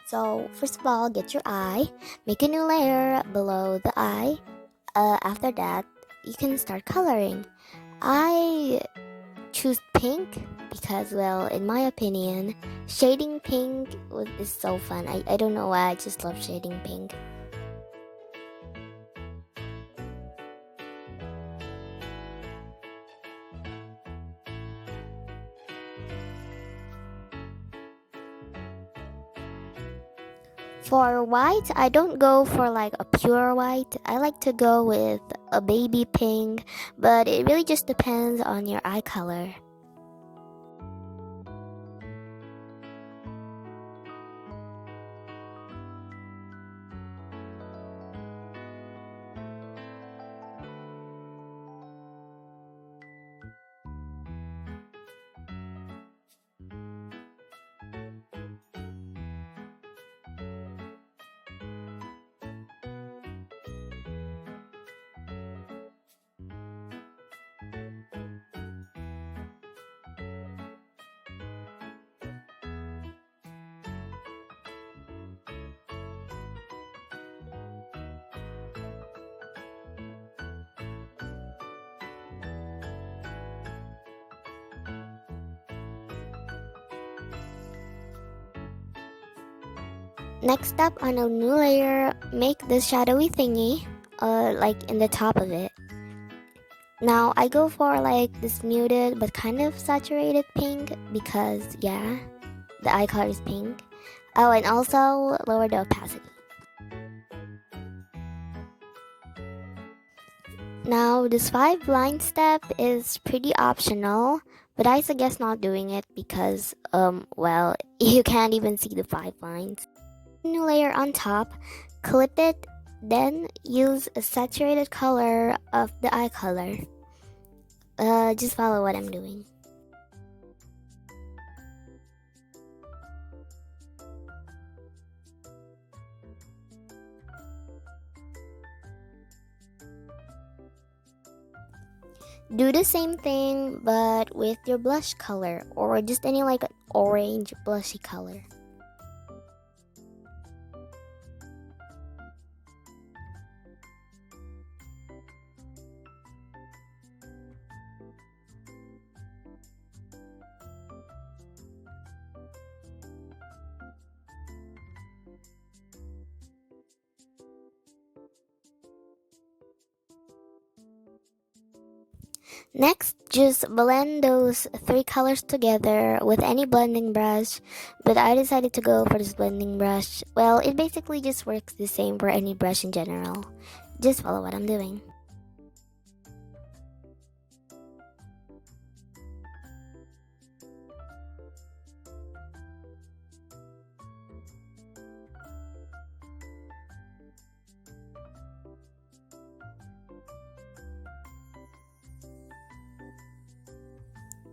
So first of all, get your eye, make a new layer below the eye. After that, you can start coloring. I choose pink because, well, in my opinion, shading pink is so fun. I don't know why, I just love shading pink. For white, I don't go for like a pure white. I like to go with a baby pink, but it really just depends on your eye color. Next up, on a new layer, make this shadowy thingy, like in the top of it. Now I go for like this muted but kind of saturated pink because, yeah, the eye color is pink. Oh, and also lower the opacity. Now this 5 line step is pretty optional, but I suggest not doing it because, well, you can't even see the 5 lines. New layer on top, clip it, then use a saturated color of the eye color. Just follow what I'm doing. Do the same thing but with your blush color or just any like an orange blushy color. Next, just blend those 3 colors together with any blending brush, but I decided to go for this blending brush. Well, it basically just works the same for any brush in general. Just follow what I'm doing.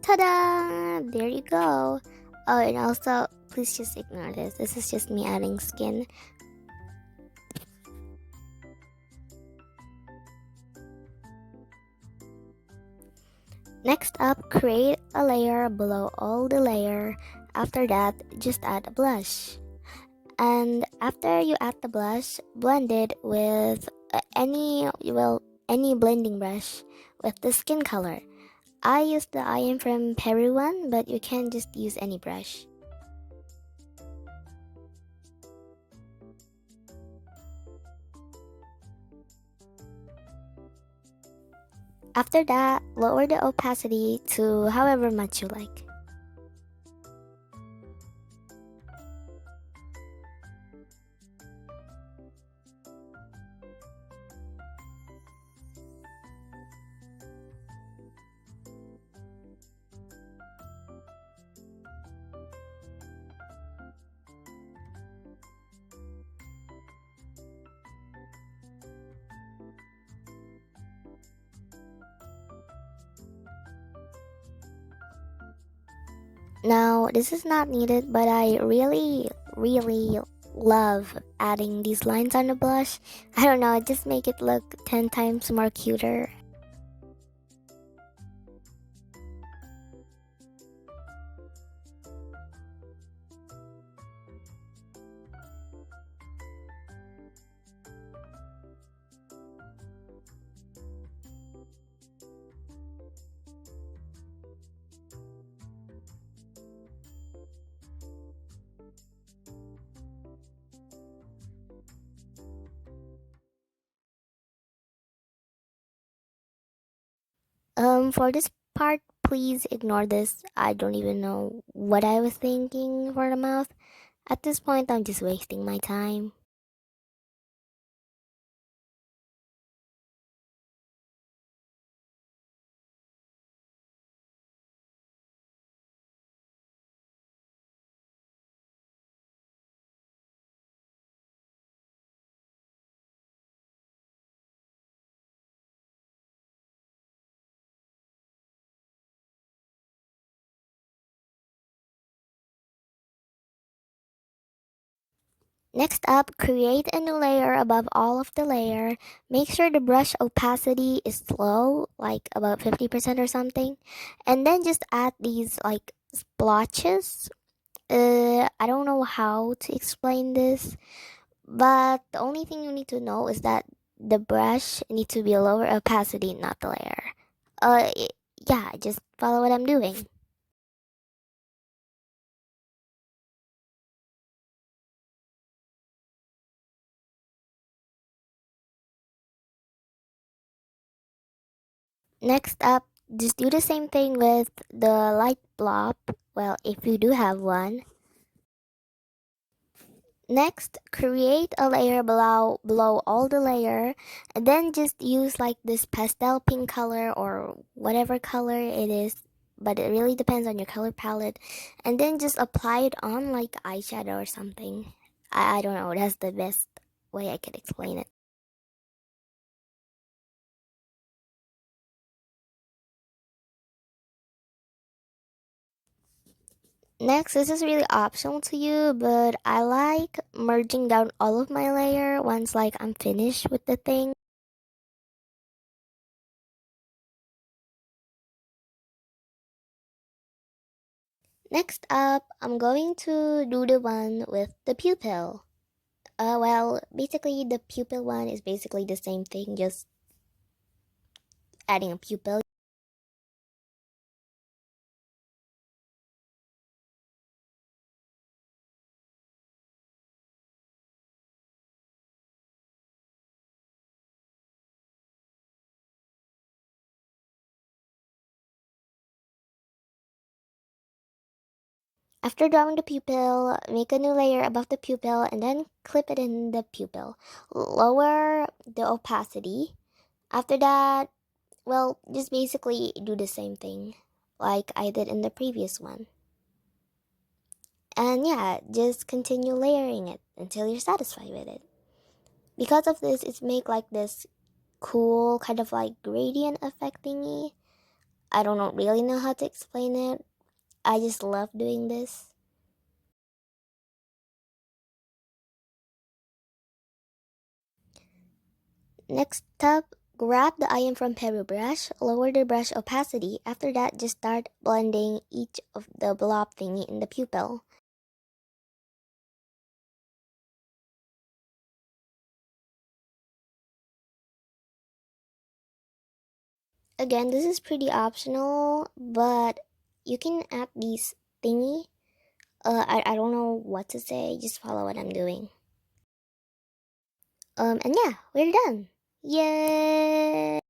Ta-da! There you go. Oh, and also, please just ignore this. This is just me adding skin. Next up, create a layer below all the layer. After that, just add a blush. And after you add the blush, blend it with any blending brush with the skin color. I use the I Am from Peru one, but you can just use any brush. After that, lower the opacity to however much you like. Now, this is not needed, but I really love adding these lines on the blush. I don't know, just make it look 10 times more cuter. For this part, please ignore this. I don't even know what I was thinking for the mouth. At this point, I'm just wasting my time. Next up, create a new layer above all of the layer. Make sure the brush opacity is low, like about 50% or something. And then just add these like splotches. I don't know how to explain this, but the only thing you need to know is that the brush needs to be a lower opacity, not the layer. Uh, i- yeah, just follow what I'm doing. Next up, just do the same thing with the light blob. Well, if you do have one. Next, create a layer below all the layer, and then just use like this pastel pink color or whatever color it is, but it really depends on your color palette. And then just apply it on like eyeshadow or something. I don't know, that's the best way I could explain it. Next, this is really optional to you, but I like merging down all of my layer once like I'm finished with the thing. Next up, I'm going to do the one with the pupil. Well, basically the pupil one is basically the same thing, just adding a pupil. After drawing the pupil, make a new layer above the pupil and then clip it in the pupil. Lower the opacity. After that, well, just basically do the same thing like I did in the previous one. And yeah, just continue layering it until you're satisfied with it. Because of this, it's make like this cool kind of like gradient effect thingy. I don't really know how to explain it. I just love doing this. Next up, grab the iron from Peru brush, lower the brush opacity. After that, just start blending each of the blob thingy in the pupil. Again, this is pretty optional, but you can add these thingy. I don't know what to say. Just follow what I'm doing. And yeah, we're done. Yay!